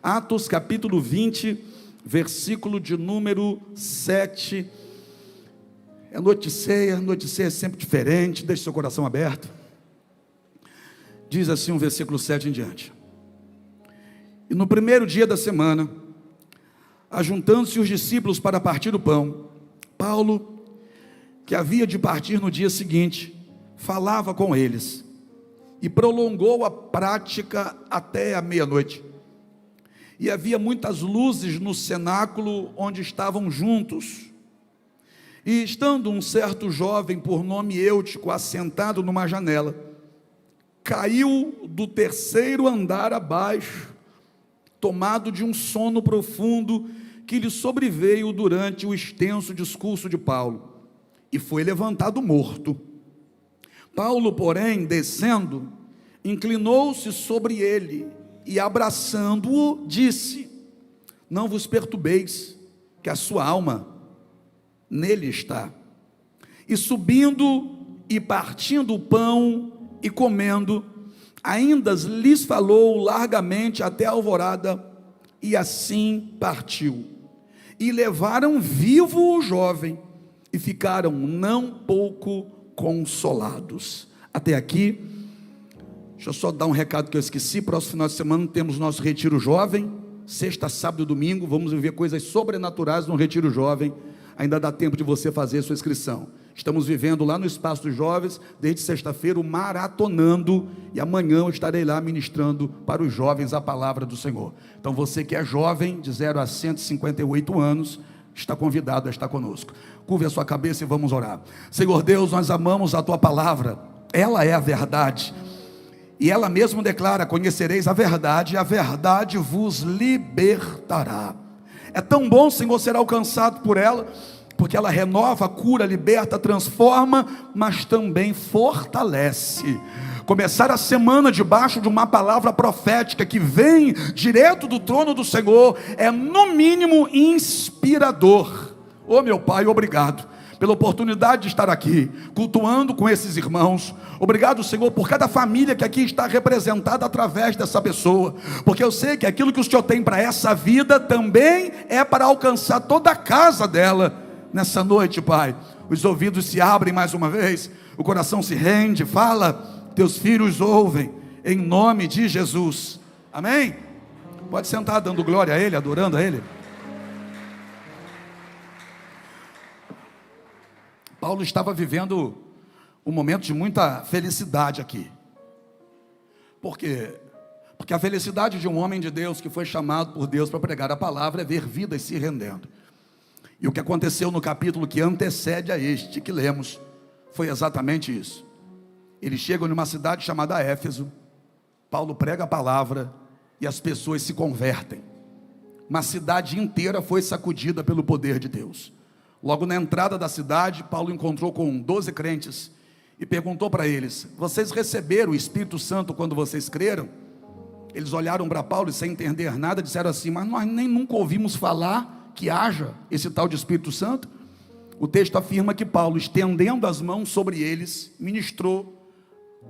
Atos capítulo 20, versículo de número 7. É noite de ceia é sempre diferente, deixe seu coração aberto. Diz assim o versículo 7 em diante: E no primeiro dia da semana, ajuntando-se os discípulos para partir o pão, Paulo, que havia de partir no dia seguinte, falava com eles, e prolongou a prática até a meia-noite. E havia muitas luzes no cenáculo onde estavam juntos. E estando um certo jovem por nome Eutico assentado numa janela, caiu do terceiro andar abaixo, tomado de um sono profundo que lhe sobreveio durante o extenso discurso de Paulo, e foi levantado morto. Paulo, porém, descendo, inclinou-se sobre ele e, abraçando-o, disse: Não vos perturbeis, que a sua alma nele está. E subindo e partindo o pão e comendo, ainda lhes falou largamente até a alvorada, e assim partiu. E levaram vivo o jovem, e ficaram não pouco consolados. Até aqui. Deixa eu só dar um recado que eu esqueci. Próximo final de semana temos nosso retiro jovem, sexta, sábado e domingo. Vamos viver coisas sobrenaturais no retiro jovem. Ainda dá tempo de você fazer a sua inscrição. Estamos vivendo lá no Espaço dos Jovens, desde sexta-feira, o maratonando, e amanhã eu estarei lá ministrando para os jovens a palavra do Senhor. Então você que é jovem, de 0 a 158 anos, está convidado a estar conosco. Curve a sua cabeça e vamos orar. Senhor Deus, nós amamos a Tua palavra, ela é a verdade, e ela mesmo declara: conhecereis a verdade, e a verdade vos libertará. É tão bom, Senhor, ser alcançado por ela, porque ela renova, cura, liberta, transforma, mas também fortalece. Começar a semana debaixo de uma palavra profética que vem direto do trono do Senhor é no mínimo inspirador. Oh meu Pai, obrigado pela oportunidade de estar aqui, cultuando com esses irmãos. Obrigado, Senhor, por cada família que aqui está representada através dessa pessoa, porque eu sei que aquilo que o Senhor tem para essa vida também é para alcançar toda a casa dela. Nessa noite, Pai, os ouvidos se abrem mais uma vez, o coração se rende, fala, teus filhos ouvem, em nome de Jesus, amém? Pode sentar dando glória a Ele, adorando a Ele. Paulo estava vivendo um momento de muita felicidade aqui. Por quê? Porque a felicidade de um homem de Deus que foi chamado por Deus para pregar a palavra é ver vidas se rendendo. E o que aconteceu no capítulo que antecede a este que lemos foi exatamente isso. Eles chegam numa cidade chamada Éfeso, Paulo prega a palavra e as pessoas se convertem. Uma cidade inteira foi sacudida pelo poder de Deus. Logo na entrada da cidade, Paulo encontrou com 12 crentes e perguntou para eles: vocês receberam o Espírito Santo quando vocês creram? Eles olharam para Paulo e, sem entender nada, disseram assim: mas nós nem nunca ouvimos falar que haja esse tal de Espírito Santo. O texto afirma que Paulo, estendendo as mãos sobre eles, ministrou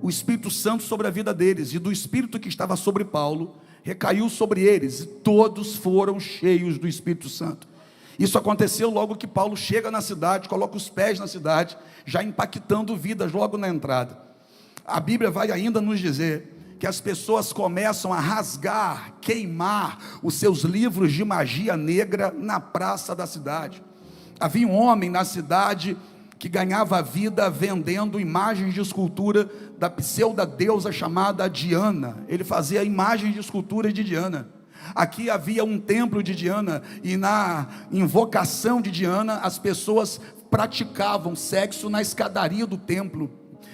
o Espírito Santo sobre a vida deles, e do Espírito que estava sobre Paulo, recaiu sobre eles, e todos foram cheios do Espírito Santo. Isso aconteceu logo que Paulo chega na cidade, coloca os pés na cidade, já impactando vidas logo na entrada. A Bíblia vai ainda nos dizer que as pessoas começam a rasgar, queimar os seus livros de magia negra na praça da cidade. Havia um homem na cidade que ganhava vida vendendo imagens de escultura da pseudo-deusa chamada Diana. Ele fazia imagens de escultura de Diana. Aqui havia um templo de Diana, e na invocação de Diana as pessoas praticavam sexo na escadaria do templo.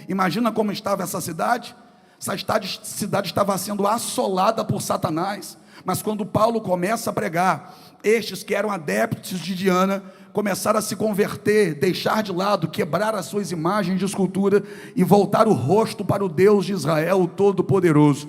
Imagina como estava essa cidade? Essa cidade estava sendo assolada por Satanás. Mas quando Paulo começa a pregar, estes que eram adeptos de Diana começaram a se converter, deixar de lado, quebrar as suas imagens de escultura e voltar o rosto para o Deus de Israel, o Todo-Poderoso.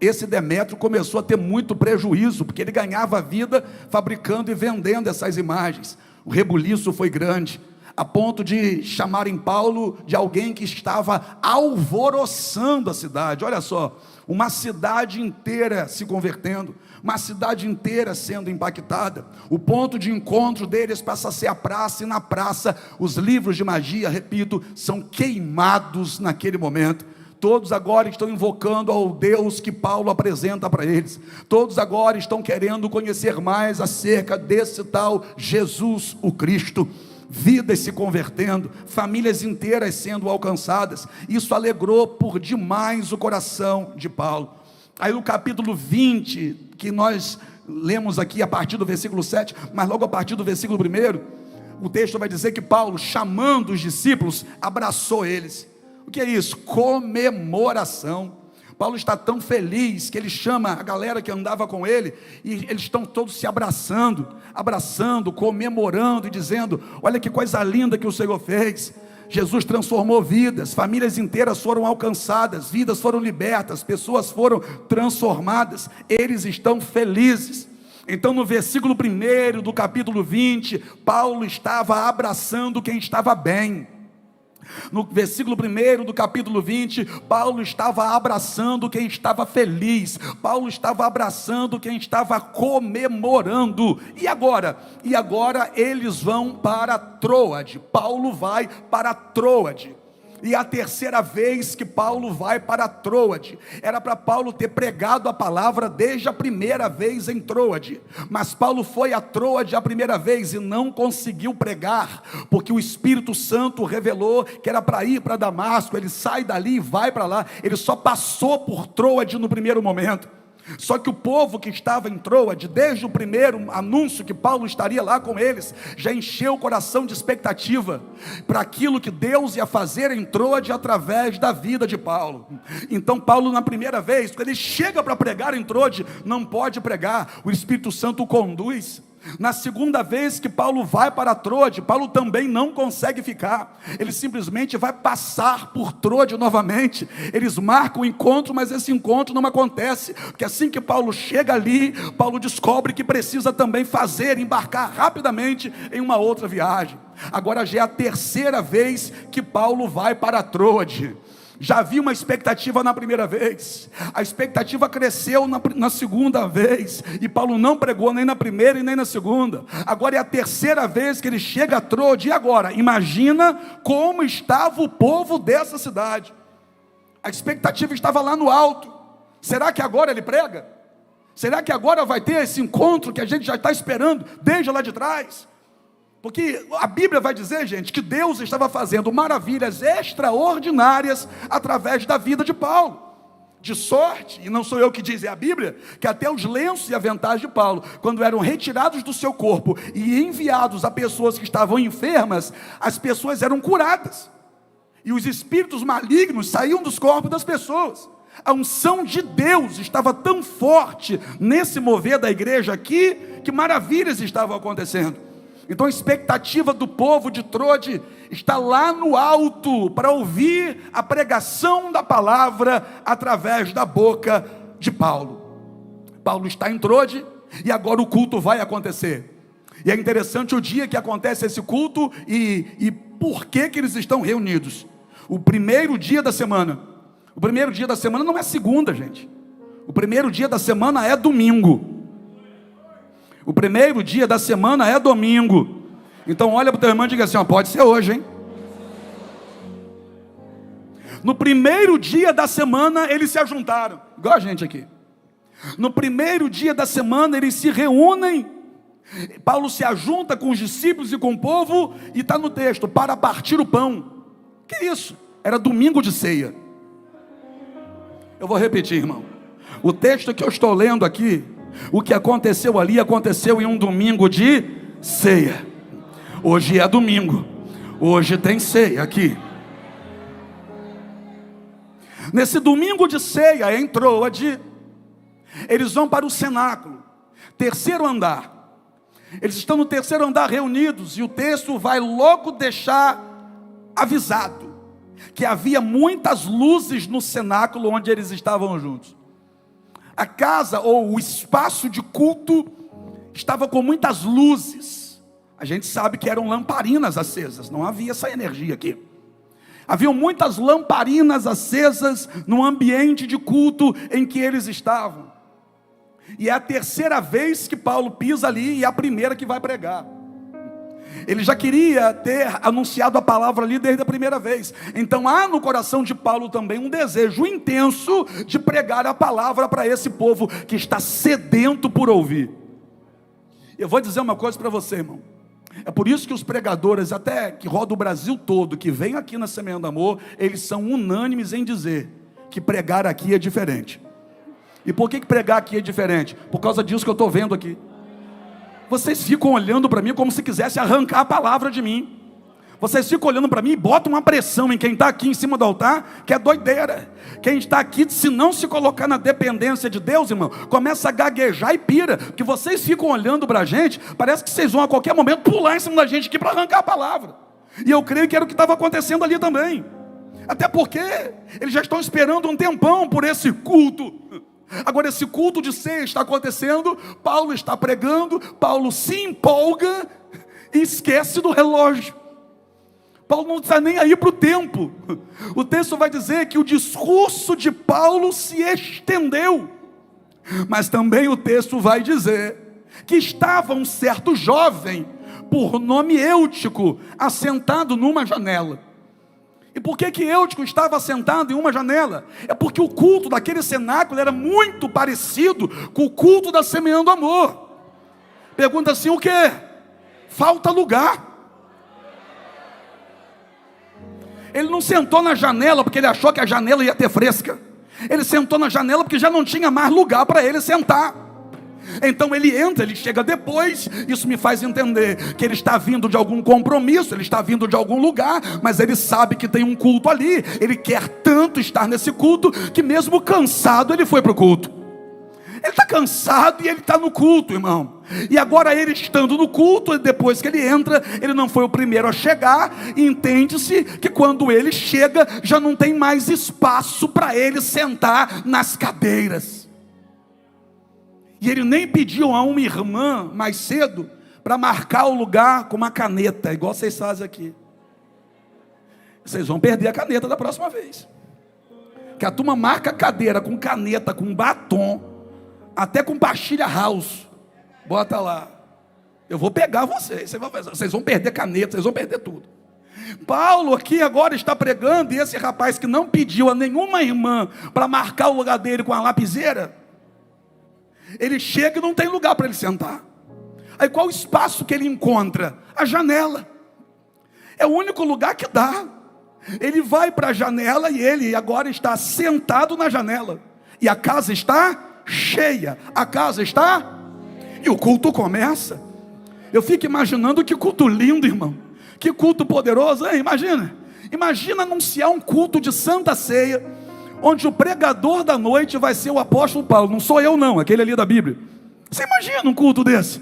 Esse Demétrio começou a ter muito prejuízo, porque ele ganhava vida fabricando e vendendo essas imagens. O rebuliço foi grande, a ponto de chamarem Paulo de alguém que estava alvoroçando a cidade. Olha só, uma cidade inteira se convertendo, uma cidade inteira sendo impactada. O ponto de encontro deles passa a ser a praça, e na praça os livros de magia, repito, são queimados naquele momento. Todos agora estão invocando ao Deus que Paulo apresenta para eles. Todos agora estão querendo conhecer mais acerca desse tal Jesus o Cristo. Vidas se convertendo, famílias inteiras sendo alcançadas. Isso alegrou por demais o coração de Paulo. Aí no capítulo 20, que nós lemos aqui a partir do versículo 7, mas logo a partir do versículo 1, o texto vai dizer que Paulo, chamando os discípulos, abraçou eles. O que é isso? Comemoração. Paulo está tão feliz que ele chama a galera que andava com ele, e eles estão todos se abraçando, comemorando e dizendo: olha que coisa linda que o Senhor fez. Jesus transformou vidas, famílias inteiras foram alcançadas, vidas foram libertas, pessoas foram transformadas. Eles estão felizes. Então no versículo 1 do capítulo 20, Paulo estava abraçando quem estava bem. No versículo 1 do capítulo 20, Paulo estava abraçando quem estava feliz, Paulo estava abraçando quem estava comemorando. E agora eles vão para Troade. Paulo vai para Troade. E a terceira vez que Paulo vai para Troade, era para Paulo ter pregado a palavra desde a primeira vez em Troade, mas Paulo foi a Troade a primeira vez e não conseguiu pregar, porque o Espírito Santo revelou que era para ir para Damasco. Ele sai dali e vai para lá, ele só passou por Troade no primeiro momento. Só que o povo que estava em Troade, desde o primeiro anúncio que Paulo estaria lá com eles, já encheu o coração de expectativa para aquilo que Deus ia fazer em Troade através da vida de Paulo. Então Paulo, na primeira vez, quando ele chega para pregar em Troade, não pode pregar, o Espírito Santo o conduz. Na segunda vez que Paulo vai para Troade, Paulo também não consegue ficar, ele simplesmente vai passar por Troade novamente. Eles marcam o encontro, mas esse encontro não acontece, porque assim que Paulo chega ali, Paulo descobre que precisa também embarcar rapidamente em uma outra viagem. Agora já é a terceira vez que Paulo vai para Troade. Já havia uma expectativa na primeira vez, a expectativa cresceu na segunda vez, e Paulo não pregou nem na primeira e nem na segunda. Agora é a terceira vez que ele chega a Troade. E agora, imagina como estava o povo dessa cidade. A expectativa estava lá no alto. Será que agora ele prega? Será que agora vai ter esse encontro que a gente já está esperando desde lá de trás? Porque a Bíblia vai dizer, gente, que Deus estava fazendo maravilhas extraordinárias através da vida de Paulo. De sorte, e não sou eu que diz, é a Bíblia, que até os lenços e aventais de Paulo, quando eram retirados do seu corpo e enviados a pessoas que estavam enfermas, as pessoas eram curadas. E os espíritos malignos saíam dos corpos das pessoas. A unção de Deus estava tão forte nesse mover da igreja aqui, que maravilhas estavam acontecendo. Então a expectativa do povo de Troade está lá no alto, para ouvir a pregação da palavra através da boca de Paulo. Paulo está em Troade, e agora o culto vai acontecer. E é interessante o dia que acontece esse culto, e por que eles estão reunidos. O primeiro dia da semana não é segunda, gente. O primeiro dia da semana é domingo. O primeiro dia da semana é domingo. Então olha para o teu irmão e diga assim: ó, pode ser hoje, hein? No primeiro dia da semana eles se ajuntaram, igual a gente aqui. No primeiro dia da semana eles se reúnem. Paulo se ajunta com os discípulos e com o povo, e está no texto, para partir o pão. Que isso? Era domingo de ceia. Eu vou repetir, irmão. O texto que eu estou lendo aqui, o que aconteceu ali, aconteceu em um domingo de ceia. Hoje é domingo, hoje tem ceia aqui. Nesse domingo de ceia em Troade, eles vão para o cenáculo, terceiro andar. Eles estão no terceiro andar reunidos, e o texto vai logo deixar avisado que havia muitas luzes no cenáculo onde eles estavam juntos. A casa ou o espaço de culto estava com muitas luzes. A gente sabe que eram lamparinas acesas, não havia essa energia aqui. Haviam muitas lamparinas acesas no ambiente de culto em que eles estavam. E é a terceira vez que Paulo pisa ali e é a primeira que vai pregar. Ele já queria ter anunciado a palavra ali desde a primeira vez. Então há no coração de Paulo também um desejo intenso de pregar a palavra para esse povo que está sedento por ouvir. Eu vou dizer uma coisa para você, irmão. É por isso que os pregadores, até que rodam o Brasil todo, que vêm aqui na Semeando Amor, eles são unânimes em dizer que pregar aqui é diferente. E por que pregar aqui é diferente? Por causa disso que eu estou vendo aqui. Vocês ficam olhando para mim como se quisessem arrancar a palavra de mim. Vocês ficam olhando para mim e botam uma pressão em quem está aqui em cima do altar, que é doideira. Quem está aqui, se não se colocar na dependência de Deus, irmão, começa a gaguejar e pira. Porque vocês ficam olhando para a gente, parece que vocês vão a qualquer momento pular em cima da gente aqui para arrancar a palavra. E eu creio que era o que estava acontecendo ali também. Até porque eles já estão esperando um tempão por esse culto. Agora esse culto de ceia está acontecendo, Paulo está pregando, Paulo se empolga e esquece do relógio. Paulo não está nem aí para o tempo. O texto vai dizer que o discurso de Paulo se estendeu. Mas também o texto vai dizer que estava um certo jovem, por nome Eutico, assentado numa janela. E por que Eutico estava sentado em uma janela? É porque o culto daquele cenáculo era muito parecido com o culto da Semeando Amor. Pergunta assim, o quê? Falta lugar. Ele não sentou na janela porque ele achou que a janela ia ter fresca. Ele sentou na janela porque já não tinha mais lugar para ele sentar. Então ele entra, ele chega depois. Isso me faz entender que ele está vindo de algum compromisso, ele está vindo de algum lugar, mas ele sabe que tem um culto ali. Ele quer tanto estar nesse culto que mesmo cansado ele foi para o culto. Ele está cansado e ele está no culto, irmão. E agora ele estando no culto, depois que ele entra, ele não foi o primeiro a chegar. E entende-se que quando ele chega, já não tem mais espaço para ele sentar nas cadeiras. E ele nem pediu a uma irmã mais cedo para marcar o lugar com uma caneta, igual vocês fazem aqui. Vocês vão perder a caneta da próxima vez. Que a turma marca a cadeira com caneta, com batom, até com pastilha house. Bota lá. Eu vou pegar vocês. Vocês vão perder caneta, vocês vão perder tudo. Paulo aqui agora está pregando, e esse rapaz que não pediu a nenhuma irmã para marcar o lugar dele com a lapiseira, ele chega e não tem lugar para ele sentar. Aí qual o espaço que ele encontra? A janela. É o único lugar que dá. Ele vai para a janela e ele agora está sentado na janela. E a casa está cheia. A casa está... E o culto começa. Eu fico imaginando que culto lindo, irmão. Que culto poderoso. Imagina anunciar um culto de Santa Ceia, onde o pregador da noite vai ser o apóstolo Paulo. Não sou eu não, aquele ali da Bíblia. Você imagina um culto desse?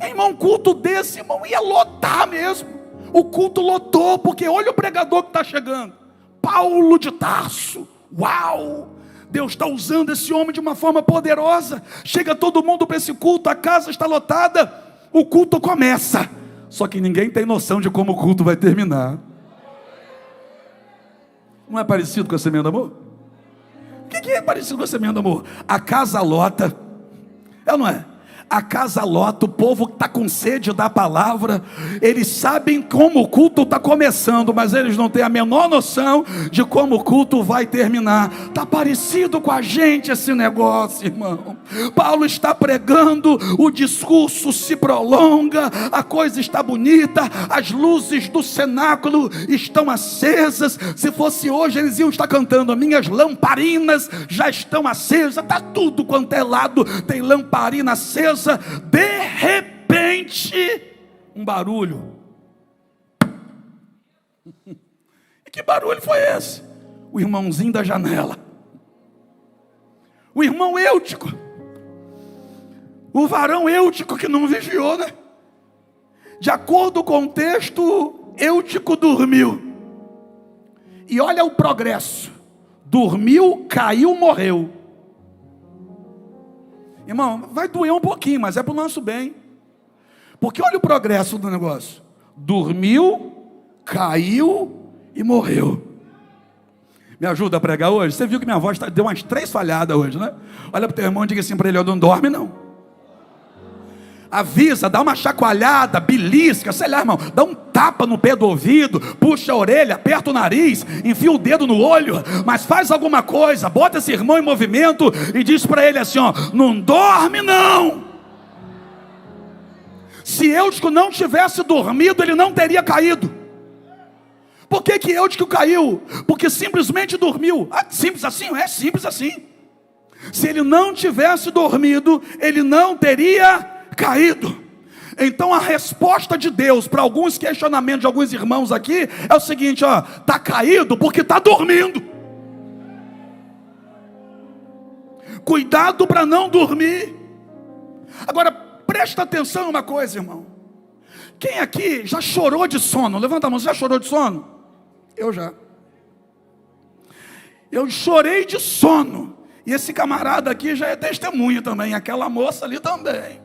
Irmão, um culto desse, irmão, ia lotar mesmo. O culto lotou, porque olha o pregador que está chegando. Paulo de Tarso. Uau! Deus está usando esse homem de uma forma poderosa. Chega todo mundo para esse culto, a casa está lotada. O culto começa. Só que ninguém tem noção de como o culto vai terminar. Não é parecido com a Semeando Amor? O que é parecido com a Semeando Amor? A casa lota. É ou não é? A casa lota, o povo que está com sede da palavra, eles sabem como o culto está começando, mas eles não têm a menor noção de como o culto vai terminar. Está parecido com a gente esse negócio, irmão. Paulo está pregando, o discurso se prolonga, a coisa está bonita, as luzes do cenáculo estão acesas. Se fosse hoje, eles iam estar cantando: minhas lamparinas já estão acesas. Está tudo quanto é lado, tem lamparina acesa. De repente, um barulho. E que barulho foi esse? O irmãozinho da janela, o irmão Eutico, o varão Eutico que não vigiou, né? De acordo com o texto, Eutico dormiu. E olha o progresso: dormiu, caiu, morreu. Irmão, vai doer um pouquinho, mas é para o nosso bem. Porque olha o progresso do negócio: dormiu, caiu e morreu. Me ajuda a pregar hoje? Você viu que minha voz deu umas 3 falhadas hoje, né? Olha para o teu irmão e diga assim para ele: não dorme não. Avisa, dá uma chacoalhada, belisca, sei lá, irmão, dá um tapa no pé do ouvido, puxa a orelha, aperta o nariz, enfia o dedo no olho, mas faz alguma coisa, bota esse irmão em movimento e diz para ele assim, ó: não dorme não. Se Eutico não tivesse dormido, ele não teria caído. Por que Eutico caiu? Porque simplesmente dormiu. Simples assim? É simples assim. Se ele não tivesse dormido, ele não teria caído. Então a resposta de Deus para alguns questionamentos de alguns irmãos aqui é o seguinte, ó: está caído porque está dormindo. Cuidado para não dormir. Agora presta atenção em uma coisa, irmão. Quem aqui já chorou de sono? Levanta a mão. Você já chorou de sono? Eu já. Eu chorei de sono. E esse camarada aqui já é testemunha também. Aquela moça ali também.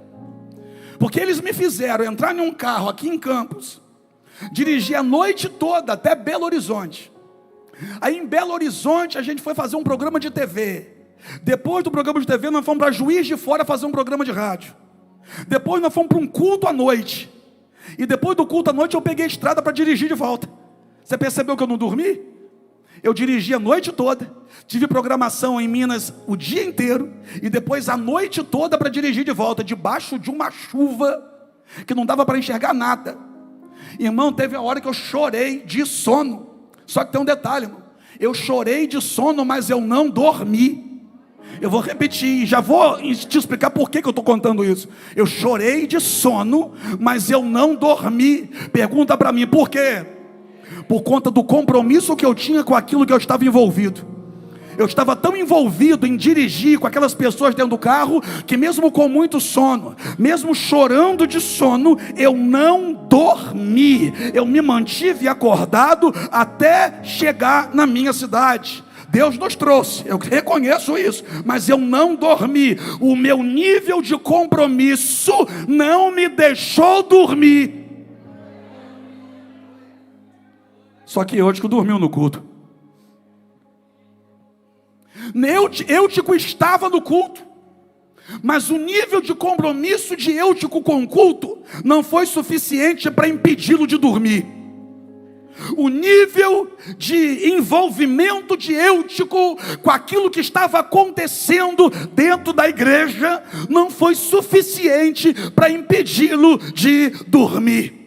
Porque eles me fizeram entrar em um carro aqui em Campos, dirigir a noite toda até Belo Horizonte. Aí em Belo Horizonte a gente foi fazer um programa de TV. Depois do programa de TV nós fomos para Juiz de Fora fazer um programa de rádio. Depois nós fomos para um culto à noite. E depois do culto à noite eu peguei a estrada para dirigir de volta. Você percebeu que eu não dormi? Eu dirigi a noite toda, tive programação em Minas o dia inteiro, e depois a noite toda para dirigir de volta, debaixo de uma chuva, que não dava para enxergar nada. Irmão, teve a hora que eu chorei de sono. Só que tem um detalhe, irmão: eu chorei de sono, mas eu não dormi. Eu vou repetir, já vou te explicar por que eu estou contando isso. Eu chorei de sono, mas eu não dormi. Pergunta para mim, por quê? Por conta do compromisso que eu tinha com aquilo que eu estava envolvido. Eu estava tão envolvido em dirigir com aquelas pessoas dentro do carro, que mesmo com muito sono, mesmo chorando de sono, eu não dormi. Eu me mantive acordado até chegar na minha cidade. Deus nos trouxe, eu reconheço isso, mas eu não dormi. O meu nível de compromisso não me deixou dormir. Só que Eutico dormiu no culto. Eutico estava no culto, mas o nível de compromisso de Eutico com o culto não foi suficiente para impedi-lo de dormir. O nível de envolvimento de Eutico com aquilo que estava acontecendo dentro da igreja não foi suficiente para impedi-lo de dormir.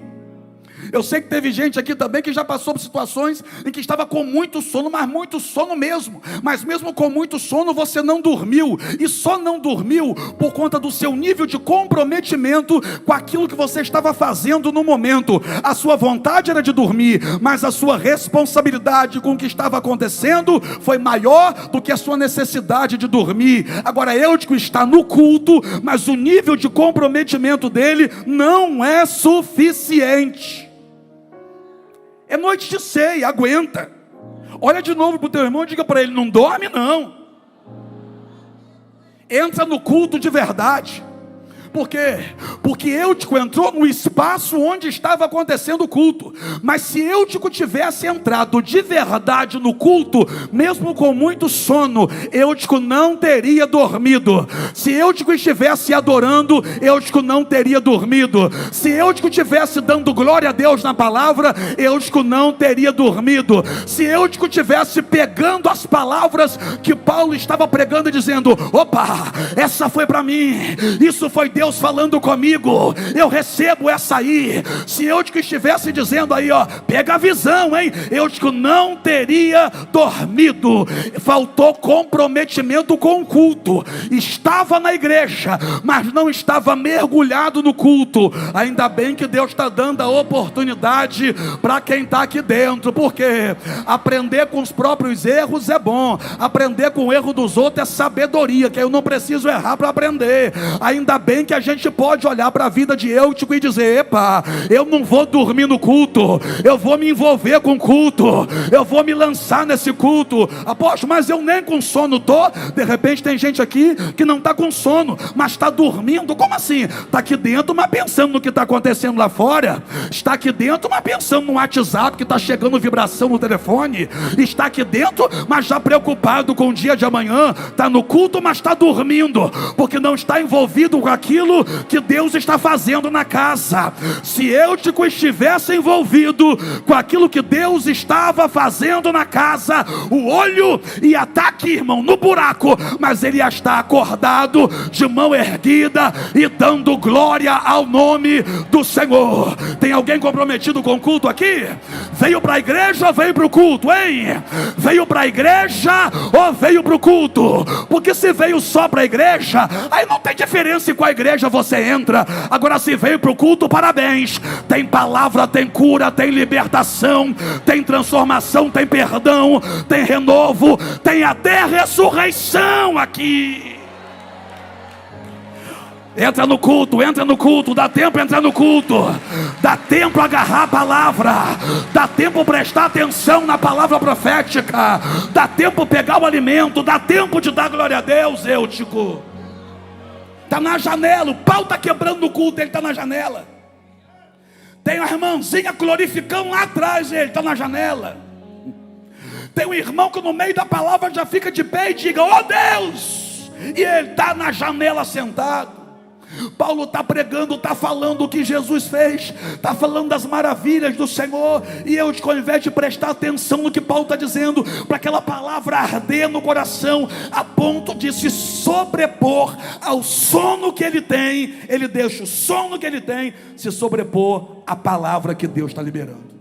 Eu sei que teve gente aqui também que já passou por situações em que estava com muito sono, mas muito sono mesmo. Mas mesmo com muito sono você não dormiu. E só não dormiu por conta do seu nível de comprometimento com aquilo que você estava fazendo no momento. A sua vontade era de dormir, mas a sua responsabilidade com o que estava acontecendo foi maior do que a sua necessidade de dormir. Agora Eutico está no culto, mas o nível de comprometimento dele não é suficiente. É noite de ceia, aguenta. Olha de novo para o teu irmão e diga para ele: não dorme não. Entra no culto de verdade. Por quê? Porque Eutico entrou no espaço onde estava acontecendo o culto. Mas se Eutico tivesse entrado de verdade no culto, mesmo com muito sono, Eutico não teria dormido. Se Eutico estivesse adorando, Eutico não teria dormido. Se Eutico estivesse dando glória a Deus na palavra, Eutico não teria dormido. Se Eutico estivesse pegando as palavras que Paulo estava pregando e dizendo: opa, essa foi para mim, isso foi Deus falando comigo, eu recebo essa aí. Se Eutico estivesse dizendo aí, ó, pega a visão, hein? Eutico não teria dormido. Faltou comprometimento com o culto. Estava na igreja, mas não estava mergulhado no culto. Ainda bem que Deus está dando a oportunidade para quem está aqui dentro, porque aprender com os próprios erros é bom, aprender com o erro dos outros é sabedoria, que eu não preciso errar para aprender. Ainda bem que que a gente pode olhar para a vida de Eutico e dizer: epa, eu não vou dormir no culto, eu vou me envolver com o culto, eu vou me lançar nesse culto. Apóstolo, mas eu nem com sono estou. De repente tem gente aqui que não está com sono, mas está dormindo. Como assim? Está aqui dentro, mas pensando no que está acontecendo lá fora. Está aqui dentro, mas pensando no WhatsApp que está chegando vibração no telefone. Está aqui dentro, mas já preocupado com o dia de amanhã. Está no culto, mas está dormindo, porque não está envolvido com aquilo que Deus está fazendo na casa. Se Eutico estivesse envolvido com aquilo que Deus estava fazendo na casa, o olho ia estar aqui, irmão, no buraco, mas ele ia estar acordado, de mão erguida e dando glória ao nome do Senhor. Tem alguém comprometido com o culto aqui? Veio para a igreja ou veio para o culto, hein? Veio para a igreja ou veio para o culto? Porque se veio só para a igreja, aí não tem diferença em qual igreja você entra. Agora, se veio para o culto, parabéns. Tem palavra, tem cura, tem libertação, tem transformação, tem perdão, tem renovo, tem até ressurreição aqui. Entra no culto, dá tempo entrar no culto, dá tempo agarrar a palavra, dá tempo prestar atenção na palavra profética, dá tempo pegar o alimento, dá tempo de dar glória a Deus. Eutico está na janela, o pau está quebrando no culto, ele está na janela. Tem uma irmãzinha glorificando lá atrás, ele está na janela. Tem um irmão que no meio da palavra já fica de pé e diga: oh Deus, e ele está na janela sentado. Paulo está pregando, está falando o que Jesus fez, está falando das maravilhas do Senhor, e eu, ao invés de prestar atenção no que Paulo está dizendo, para aquela palavra arder no coração, a ponto de se sobrepor ao sono que ele tem, ele deixa o sono que ele tem se sobrepor à palavra que Deus está liberando.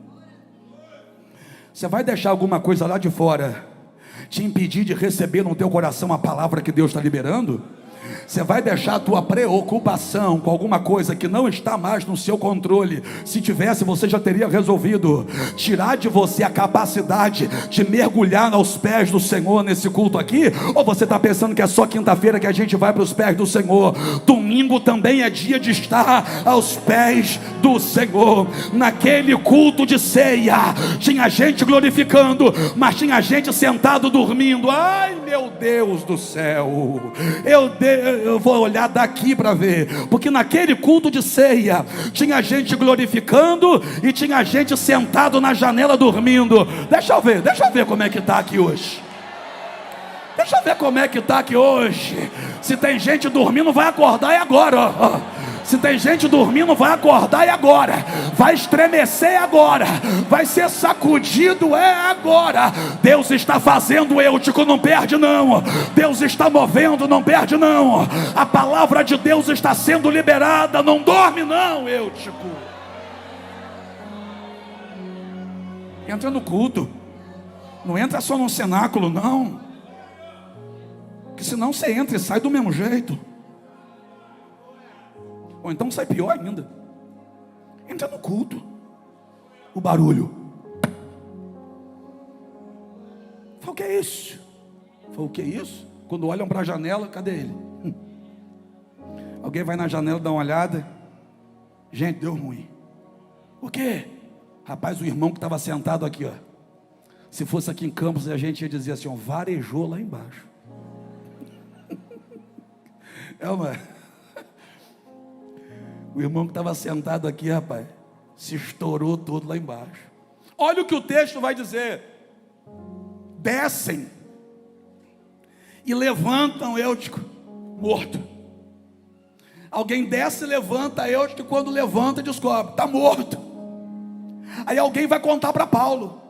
Você vai deixar alguma coisa lá de fora te impedir de receber no teu coração a palavra que Deus está liberando? Você vai deixar a tua preocupação com alguma coisa que não está mais no seu controle? Se tivesse, você já teria resolvido. Tirar de você a capacidade de mergulhar aos pés do Senhor nesse culto aqui? Ou você está pensando que é só quinta-feira que a gente vai para os pés do Senhor? Domingo também é dia de estar aos pés do Senhor. Naquele culto de ceia, tinha gente glorificando, mas tinha gente sentado dormindo. Ai, meu Deus do céu, eu vou olhar daqui para ver, porque naquele culto de ceia tinha gente glorificando e tinha gente sentado na janela dormindo. Deixa eu ver como é que está aqui hoje. Deixa eu ver como é que está aqui hoje. Se tem gente dormindo, vai acordar, é agora, ó. Se tem gente dormindo, vai acordar, é agora. Vai estremecer, é agora. Vai ser sacudido, é agora. Deus está fazendo, Eutico, não perde não. Deus está movendo, não perde não. A palavra de Deus está sendo liberada, não dorme não, Eutico. Entra no culto. Não entra só num cenáculo, não. Porque senão você entra e sai do mesmo jeito. Ou então sai pior ainda. Entra no culto. O barulho. Fala, o que é isso? Fala, o que é isso? Quando olham para a janela, cadê ele? Alguém vai na janela dar uma olhada. Gente, deu ruim. O quê? Rapaz, o irmão que estava sentado aqui, ó. Se fosse aqui em Campos, a gente ia dizer assim, ó, varejou lá embaixo. É uma... O irmão que estava sentado aqui, rapaz, se estourou todo lá embaixo. Olha o que o texto vai dizer. Descem e levantam Eutico morto. Alguém desce e levanta Eutico, e quando levanta descobre, está morto. Aí alguém vai contar para Paulo.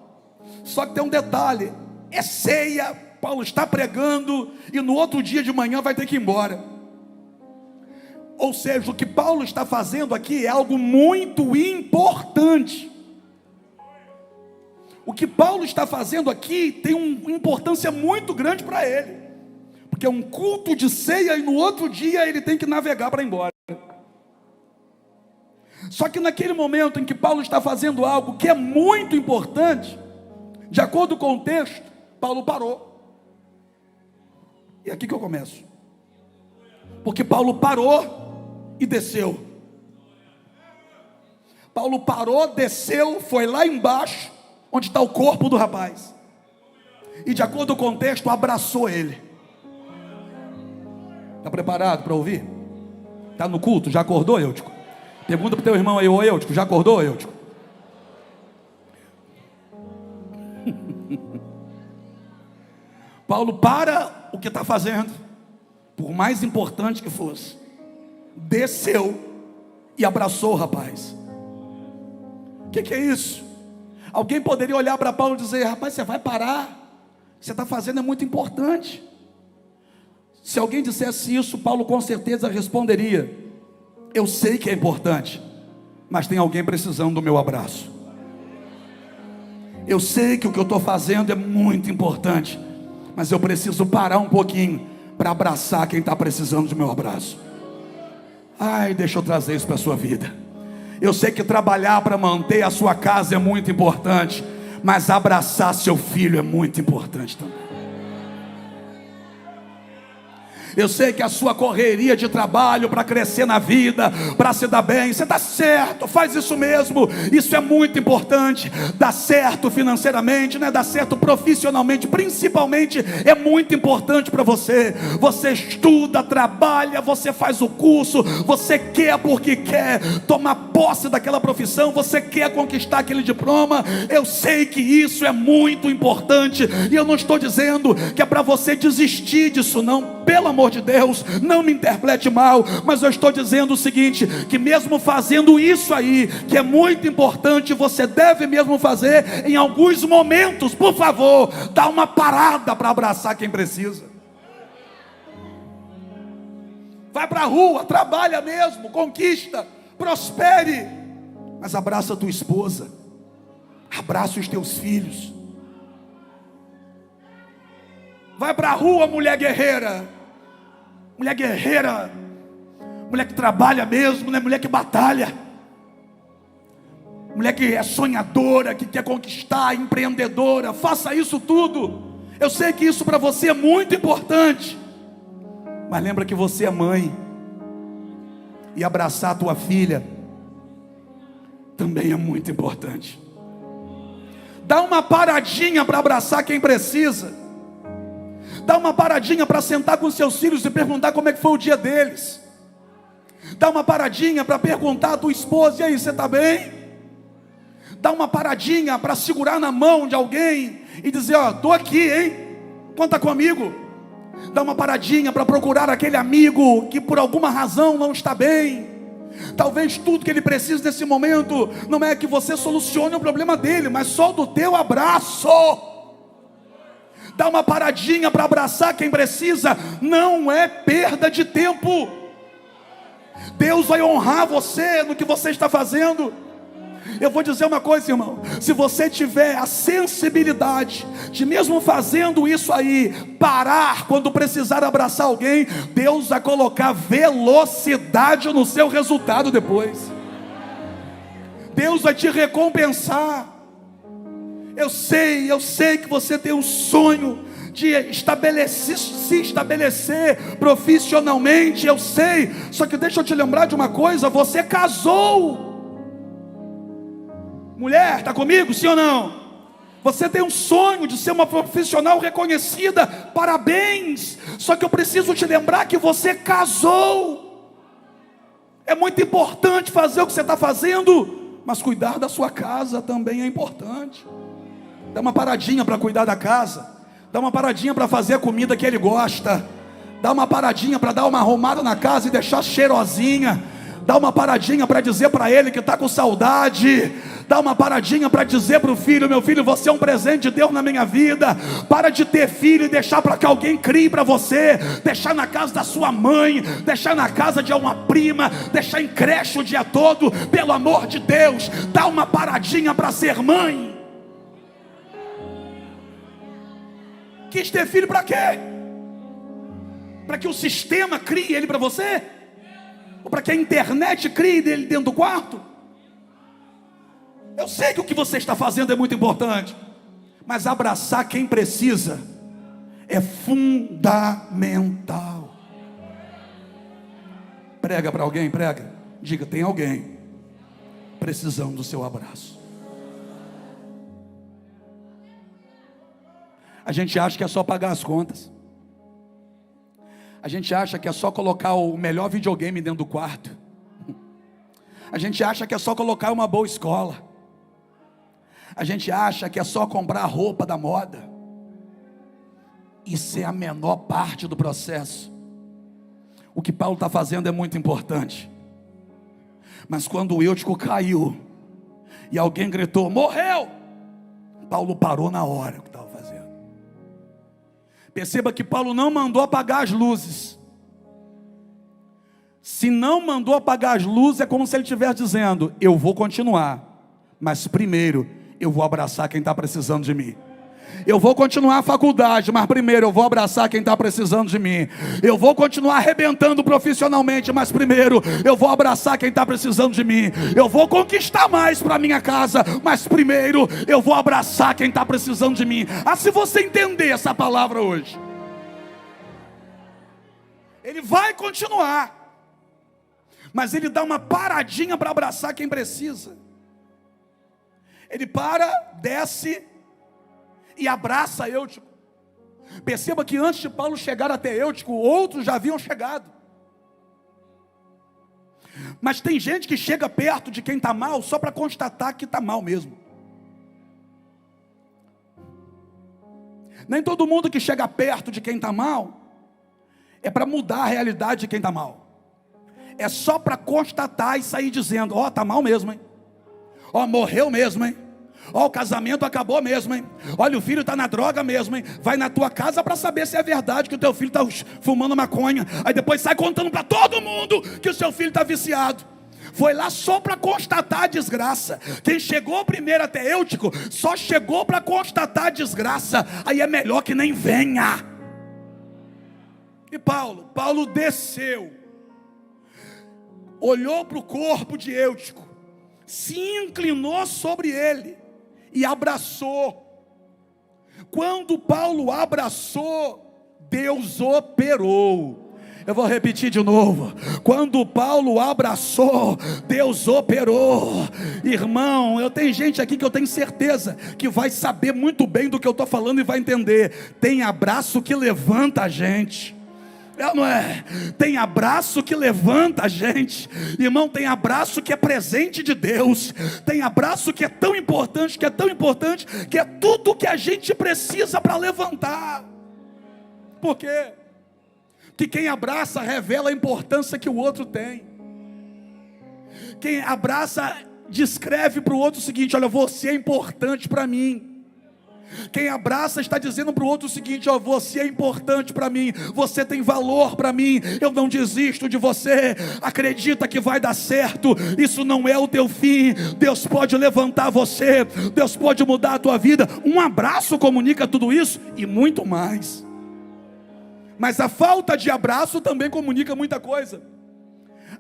Só que tem um detalhe, é ceia, Paulo está pregando e no outro dia de manhã vai ter que ir embora. Ou seja, o que Paulo está fazendo aqui é algo muito importante. O que Paulo está fazendo aqui tem uma importância muito grande para ele. Porque é um culto de ceia e no outro dia ele tem que navegar para ir embora. Só que naquele momento em que Paulo está fazendo algo que é muito importante, de acordo com o texto, Paulo parou. E é aqui que eu começo. Porque Paulo parou e desceu. Paulo parou, desceu, foi lá embaixo, onde está o corpo do rapaz, e de acordo com o contexto, abraçou ele. Está preparado para ouvir? Está no culto? Já acordou, Eutico? Pergunta para o teu irmão aí, ô Eutico, já acordou, Eutico? Paulo para o que está fazendo, por mais importante que fosse, desceu e abraçou o rapaz. O que é isso? Alguém poderia olhar para Paulo e dizer: rapaz, você vai parar, o que você está fazendo é muito importante. Se alguém dissesse isso, Paulo com certeza responderia: eu sei que é importante, mas tem alguém precisando do meu abraço. Eu sei que o que eu estou fazendo é muito importante, mas eu preciso parar um pouquinho para abraçar quem está precisando do meu abraço. Ai, deixa eu trazer isso para a sua vida. Eu sei que trabalhar para manter a sua casa é muito importante, mas abraçar seu filho é muito importante também. Eu sei que a sua correria de trabalho para crescer na vida, para se dar bem, você está certo, faz isso mesmo, isso é muito importante. Dar certo financeiramente, né? Dar certo profissionalmente, principalmente, é muito importante para você. Você estuda, trabalha, você faz o curso, você quer porque quer tomar posse daquela profissão, você quer conquistar aquele diploma. Eu sei que isso é muito importante, e eu não estou dizendo que é para você desistir disso, não, pelo amor de Deus, não me interprete mal, mas eu estou dizendo o seguinte, que mesmo fazendo isso aí, que é muito importante, você deve mesmo fazer, em alguns momentos, por favor, dá uma parada para abraçar quem precisa. Vai para a rua, trabalha mesmo, conquista, prospere, mas abraça a tua esposa, abraça os teus filhos. Vai para a rua, mulher guerreira, mulher que trabalha mesmo, né? Mulher que batalha, mulher que é sonhadora, que quer conquistar, empreendedora. Faça isso tudo. Eu sei que isso para você é muito importante, mas lembra que você é mãe, e abraçar a tua filha também é muito importante. Dá uma paradinha para abraçar quem precisa. Dá uma paradinha para sentar com seus filhos e perguntar como é que foi o dia deles. Dá uma paradinha para perguntar à tua esposa: e aí, você está bem? Dá uma paradinha para segurar na mão de alguém e dizer: ó, estou aqui, hein? Conta comigo. Dá uma paradinha para procurar aquele amigo que por alguma razão não está bem. Talvez tudo que ele precisa nesse momento não é que você solucione o problema dele, mas só do teu abraço. Dá uma paradinha para abraçar quem precisa, não é perda de tempo. Deus vai honrar você no que você está fazendo. Eu vou dizer uma coisa, irmão: se você tiver a sensibilidade de, mesmo fazendo isso aí, parar quando precisar abraçar alguém, Deus vai colocar velocidade no seu resultado depois. Deus vai te recompensar. Eu sei que você tem um sonho de se estabelecer profissionalmente, eu sei. Só que deixa eu te lembrar de uma coisa: você casou. Mulher, está comigo, sim ou não? Você tem um sonho de ser uma profissional reconhecida, parabéns. Só que eu preciso te lembrar que você casou. É muito importante fazer o que você está fazendo, mas cuidar da sua casa também é importante. Dá uma paradinha para cuidar da casa. Dá uma paradinha para fazer a comida que ele gosta. Dá uma paradinha para dar uma arrumada na casa e deixar cheirosinha. Dá uma paradinha para dizer para ele que está com saudade. Dá uma paradinha para dizer para o filho: meu filho, você é um presente de Deus na minha vida. Para de ter filho e deixar para que alguém crie para você. Deixar na casa da sua mãe, deixar na casa de uma prima, deixar em creche o dia todo. Pelo amor de Deus, dá uma paradinha para ser mãe. Quis ter filho para quê? Para que o sistema crie ele para você? Ou para que a internet crie ele dentro do quarto? Eu sei que o que você está fazendo é muito importante, mas abraçar quem precisa é fundamental. Prega para alguém, prega. Diga, tem alguém precisando do seu abraço. A gente acha que é só pagar as contas. A gente acha que é só colocar o melhor videogame dentro do quarto. A gente acha que é só colocar uma boa escola. A gente acha que é só comprar a roupa da moda. Isso é a menor parte do processo. O que Paulo está fazendo é muito importante. Mas quando o Eutico caiu e alguém gritou, morreu, Paulo parou na hora o que estava fazendo. Perceba que Paulo não mandou apagar as luzes. Se não mandou apagar as luzes, é como se ele estivesse dizendo, eu vou continuar, mas primeiro eu vou abraçar quem está precisando de mim. Eu vou continuar a faculdade, mas primeiro eu vou abraçar quem está precisando de mim. Eu vou continuar arrebentando profissionalmente, mas primeiro eu vou abraçar quem está precisando de mim. Eu vou conquistar mais para minha casa, mas primeiro eu vou abraçar quem está precisando de mim. Se você entender essa palavra hoje, ele vai continuar, mas ele dá uma paradinha para abraçar quem precisa. Ele para, desce e abraça Eutico. Perceba que antes de Paulo chegar até Eutico, outros já haviam chegado. Mas tem gente que chega perto de quem está mal só para constatar que está mal mesmo. Nem todo mundo que chega perto de quem está mal é para mudar a realidade de quem está mal. É só para constatar e sair dizendo, ó, está mal mesmo, hein? Ó, morreu mesmo, hein? Ó, o casamento acabou mesmo, hein? Olha, o filho está na droga mesmo, hein? Vai na tua casa para saber se é verdade que o teu filho está fumando maconha. Aí depois sai contando para todo mundo que o seu filho está viciado. Foi lá só para constatar a desgraça. Quem chegou primeiro até Eutico só chegou para constatar a desgraça. Aí é melhor que nem venha. E Paulo desceu, olhou para o corpo de Eutico, se inclinou sobre ele e abraçou. Quando Paulo abraçou, Deus operou. Eu vou repetir de novo. Quando Paulo abraçou, Deus operou. Irmão, eu tenho gente aqui que eu tenho certeza que vai saber muito bem do que eu estou falando e vai entender. Tem abraço que levanta a gente. Não é? Tem abraço que levanta a gente, irmão. Tem abraço que é presente de Deus. Tem abraço que é tão importante, que é tão importante, que é tudo que a gente precisa para levantar. Por quê? Porque quem abraça revela a importância que o outro tem. Quem abraça descreve para o outro o seguinte: olha, você é importante para mim. Quem abraça está dizendo para o outro o seguinte: ó, você é importante para mim, você tem valor para mim, eu não desisto de você, acredita que vai dar certo, isso não é o teu fim, Deus pode levantar você, Deus pode mudar a tua vida. Um abraço comunica tudo isso e muito mais. Mas a falta de abraço também comunica muita coisa.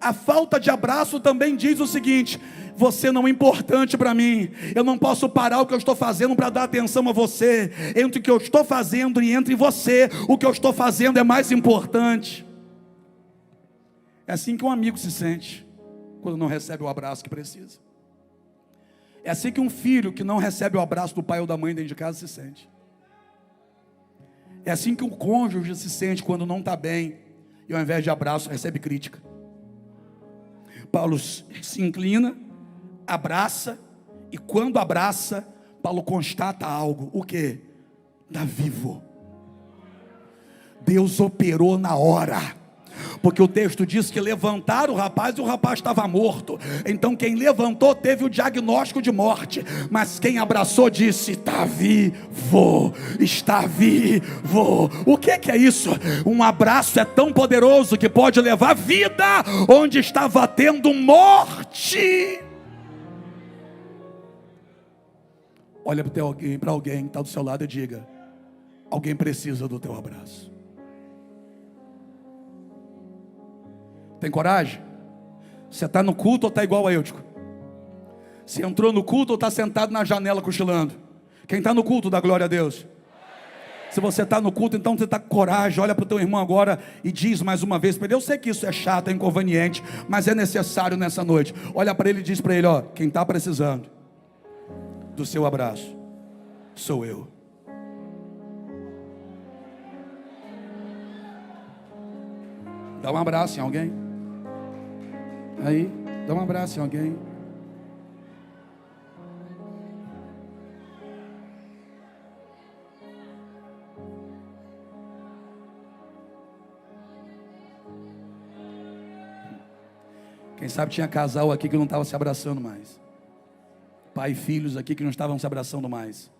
A falta de abraço também diz o seguinte: você não é importante para mim, eu não posso parar o que eu estou fazendo para dar atenção a você. Entre o que eu estou fazendo e entre você, o que eu estou fazendo é mais importante. É assim que um amigo se sente quando não recebe o abraço que precisa. É assim que um filho que não recebe o abraço do pai ou da mãe dentro de casa se sente. É assim que um cônjuge se sente quando não está bem e ao invés de abraço recebe crítica. Paulo se inclina, abraça, e quando abraça, Paulo constata algo. O que? Está vivo. Deus operou na hora. Porque o texto diz que levantaram o rapaz e o rapaz estava morto. Então quem levantou teve o diagnóstico de morte, mas quem abraçou disse: está vivo, está vivo. O que é isso? Um abraço é tão poderoso que pode levar vida onde estava tendo morte. Olha para alguém que está do seu lado e diga: alguém precisa do teu abraço. Tem coragem? Você está no culto ou está igual a Eutico? Você entrou no culto ou está sentado na janela cochilando? Quem está no culto, dá glória a Deus. Se você está no culto, então você está com coragem. Olha para o teu irmão agora e diz mais uma vez para ele. Eu sei que isso é chato, é inconveniente, mas é necessário nessa noite. Olha para ele e diz para ele: ó, quem está precisando do seu abraço sou eu. Dá um abraço em alguém. Aí, dá um abraço em alguém. Quem sabe tinha casal aqui que não estava se abraçando mais. Pai e filhos aqui que não estavam se abraçando mais.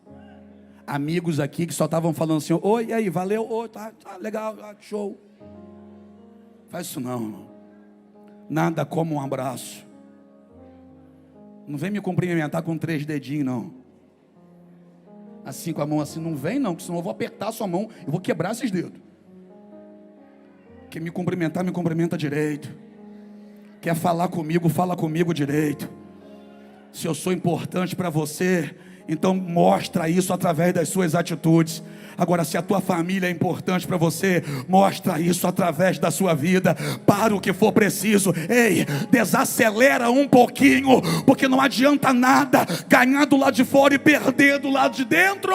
Amigos aqui que só estavam falando assim: oi, e aí, valeu, oi, tá legal, show. Faz isso não, irmão. Nada como um abraço. Não vem me cumprimentar com 3 dedinhos, não. Assim com a mão assim, não vem não, porque senão eu vou apertar a sua mão, eu vou quebrar esses dedos. Quer me cumprimentar, me cumprimenta direito. Quer falar comigo, fala comigo direito. Se eu sou importante para você, então mostra isso através das suas atitudes. Agora, se a tua família é importante para você, mostra isso através da sua vida. Para o que for preciso. Ei, desacelera um pouquinho, porque não adianta nada ganhar do lado de fora e perder do lado de dentro.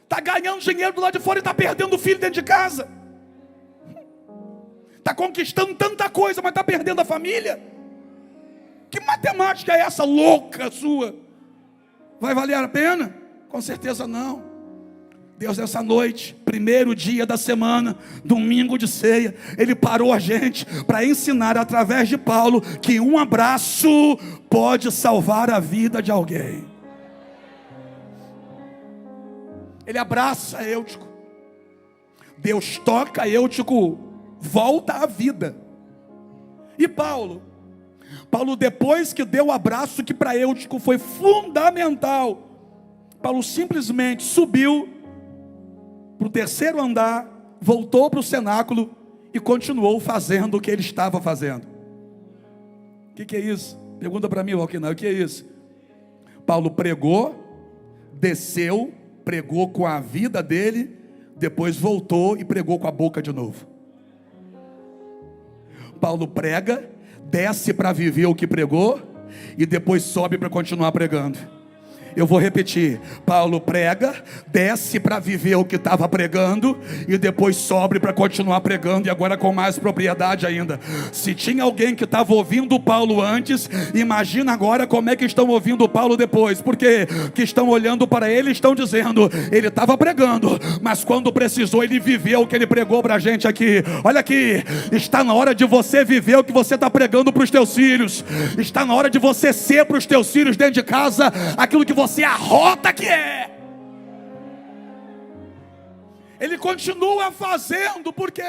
Está ganhando dinheiro do lado de fora e está perdendo o filho dentro de casa. Está conquistando tanta coisa, mas está perdendo a família. Que matemática é essa louca sua? Vai valer a pena? Com certeza não. Deus, essa noite, primeiro dia da semana, domingo de ceia, Ele parou a gente para ensinar através de Paulo que um abraço pode salvar a vida de alguém. Ele abraça Eutico. Deus toca Eutico, volta à vida. E Paulo, depois que deu o abraço que para Eutico foi fundamental, Paulo simplesmente subiu para o 3º andar, voltou para o cenáculo e continuou fazendo o que ele estava fazendo. O que é isso? Pergunta para mim, Alquinão, o que é isso? Paulo pregou, desceu, pregou com a vida dele, depois voltou e pregou com a boca de novo. Paulo prega, desce para viver o que pregou e depois sobe para continuar pregando. Eu vou repetir: Paulo prega, desce para viver o que estava pregando e depois sobe para continuar pregando, e agora com mais propriedade ainda. Se tinha alguém que estava ouvindo Paulo antes, imagina agora como é que estão ouvindo Paulo depois, porque que estão olhando para ele, estão dizendo: ele estava pregando, mas quando precisou ele viveu o que ele pregou para a gente aqui. Olha aqui, está na hora de você viver o que você está pregando para os teus filhos. Está na hora de você ser para os teus filhos dentro de casa aquilo que você arrota que é. Ele continua fazendo, porque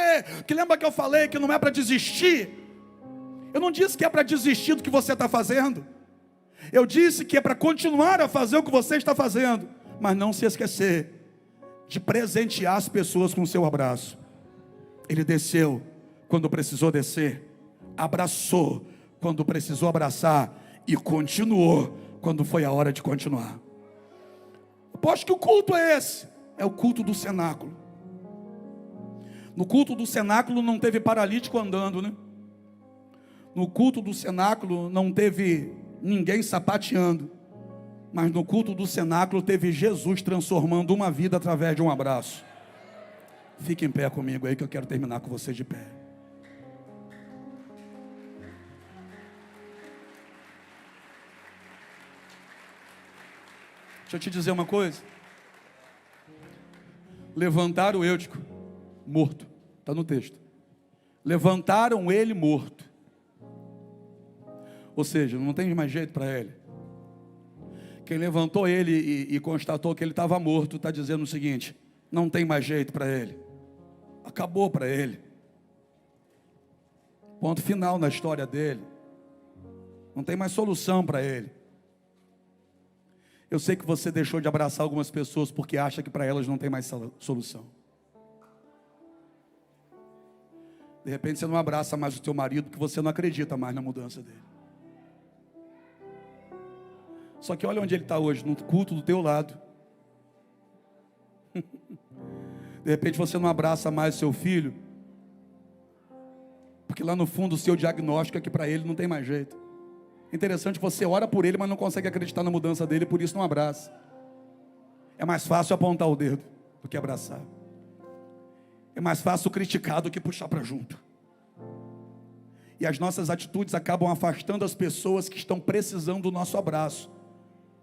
lembra que eu falei que não é para desistir? Eu não disse que é para desistir do que você está fazendo. Eu disse que é para continuar a fazer o que você está fazendo, mas não se esquecer de presentear as pessoas com o seu abraço. Ele desceu quando precisou descer, abraçou quando precisou abraçar e continuou quando foi a hora de continuar. Eu acho que o culto é esse, é o culto do cenáculo. No culto do cenáculo não teve paralítico andando, né? No culto do cenáculo não teve ninguém sapateando, mas no culto do cenáculo teve Jesus transformando uma vida através de um abraço. Fique em pé comigo aí que eu quero terminar com você de pé. Deixa eu te dizer uma coisa. Levantaram o Eutico morto, está no texto. Levantaram ele morto. Ou seja, não tem mais jeito para ele. Quem levantou ele e constatou que ele estava morto, está dizendo o seguinte: não tem mais jeito para ele. Acabou para ele. Ponto final na história dele. Não tem mais solução para ele. Eu sei que você deixou de abraçar algumas pessoas porque acha que para elas não tem mais solução. De repente você não abraça mais o teu marido porque você não acredita mais na mudança dele. Só que olha onde ele está hoje, no culto do teu lado, De repente você não abraça mais seu filho, porque lá no fundo o seu diagnóstico é que para ele não tem mais jeito. Interessante, você ora por ele, mas não consegue acreditar na mudança dele, por isso não abraça. É mais fácil apontar o dedo do que abraçar. É mais fácil criticar do que puxar para junto. E as nossas atitudes acabam afastando as pessoas que estão precisando do nosso abraço,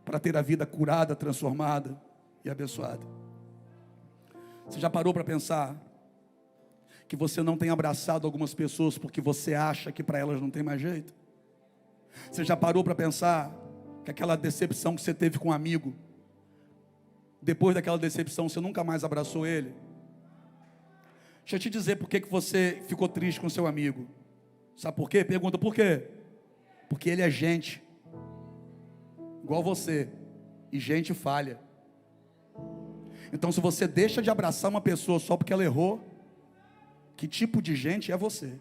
para ter a vida curada, transformada e abençoada. Você já parou para pensar que você não tem abraçado algumas pessoas porque você acha que para elas não tem mais jeito? Você já parou para pensar que aquela decepção que você teve com um amigo, depois daquela decepção você nunca mais abraçou ele? Deixa eu te dizer por que você ficou triste com seu amigo. Sabe por quê? Pergunta por quê? Porque ele é gente, igual você, e gente falha. Então se você deixa de abraçar uma pessoa só porque ela errou, que tipo de gente é você?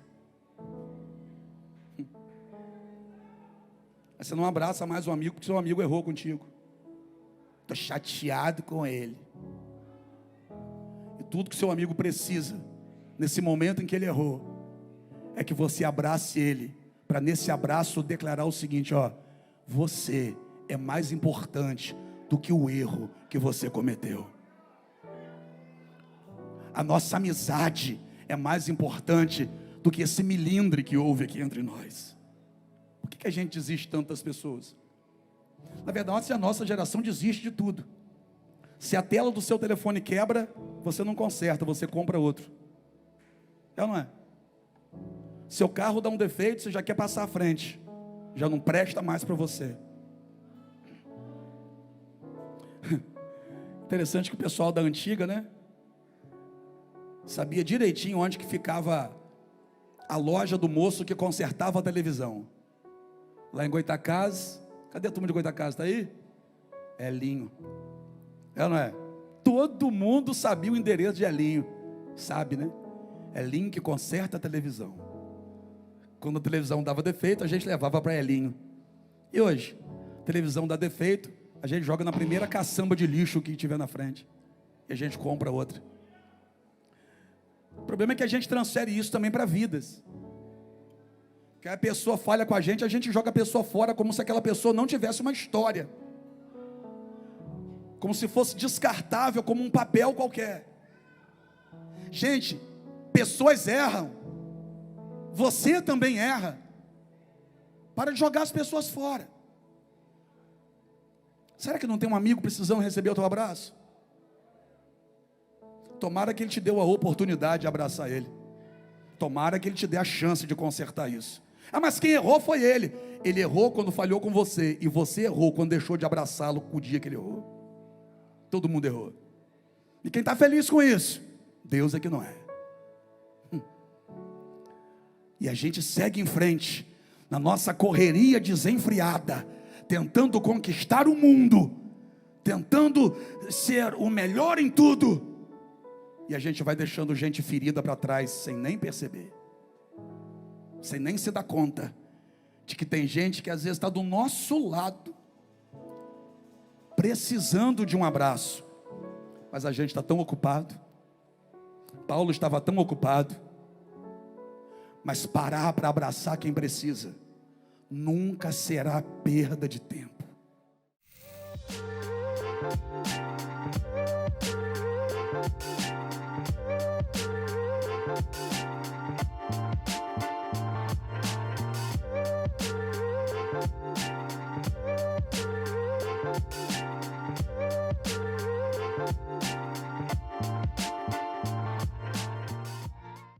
Você não abraça mais um amigo porque seu amigo errou contigo. Estou chateado com ele. E tudo que seu amigo precisa, nesse momento em que ele errou, é que você abrace ele, para nesse abraço declarar o seguinte: ó, você é mais importante do que o erro que você cometeu. A nossa amizade é mais importante do que esse milindre que houve aqui entre nós. Por que a gente desiste tanto das pessoas? Na verdade, a nossa geração desiste de tudo. Se a tela do seu telefone quebra, você não conserta, você compra outro. É ou não é? Seu carro dá um defeito, você já quer passar à frente, já não presta mais para você. Interessante que o pessoal da antiga, né, sabia direitinho onde que ficava a loja do moço que consertava a televisão. Lá em Goitacazes. Cadê a turma de Goitacazes? Está aí? Elinho. É ou não é? Todo mundo sabia o endereço de Elinho. Sabe, né? Elinho que conserta a televisão. Quando a televisão dava defeito, a gente levava para Elinho. E hoje? A televisão dá defeito, a gente joga na primeira caçamba de lixo que tiver na frente. E a gente compra outra. O problema é que a gente transfere isso também para vidas. Que a pessoa falha com a gente joga a pessoa fora como se aquela pessoa não tivesse uma história. Como se fosse descartável, como um papel qualquer. Gente, pessoas erram. Você também erra. Para de jogar as pessoas fora. Será que não tem um amigo precisando receber o teu abraço? Tomara que ele te deu a oportunidade de abraçar ele. Tomara que ele te dê a chance de consertar isso. Ah, mas quem errou foi ele. Ele errou quando falhou com você. E você errou quando deixou de abraçá-lo o dia que ele errou. Todo mundo errou. E quem está feliz com isso? Deus é que não é. E a gente segue em frente, na nossa correria desenfreada, tentando conquistar o mundo, tentando ser o melhor em tudo. E a gente vai deixando gente ferida para trás, sem nem perceber. Sem nem se dar conta de que tem gente que às vezes está do nosso lado, precisando de um abraço, mas a gente está tão ocupado. Paulo estava tão ocupado, mas parar para abraçar quem precisa nunca será perda de tempo.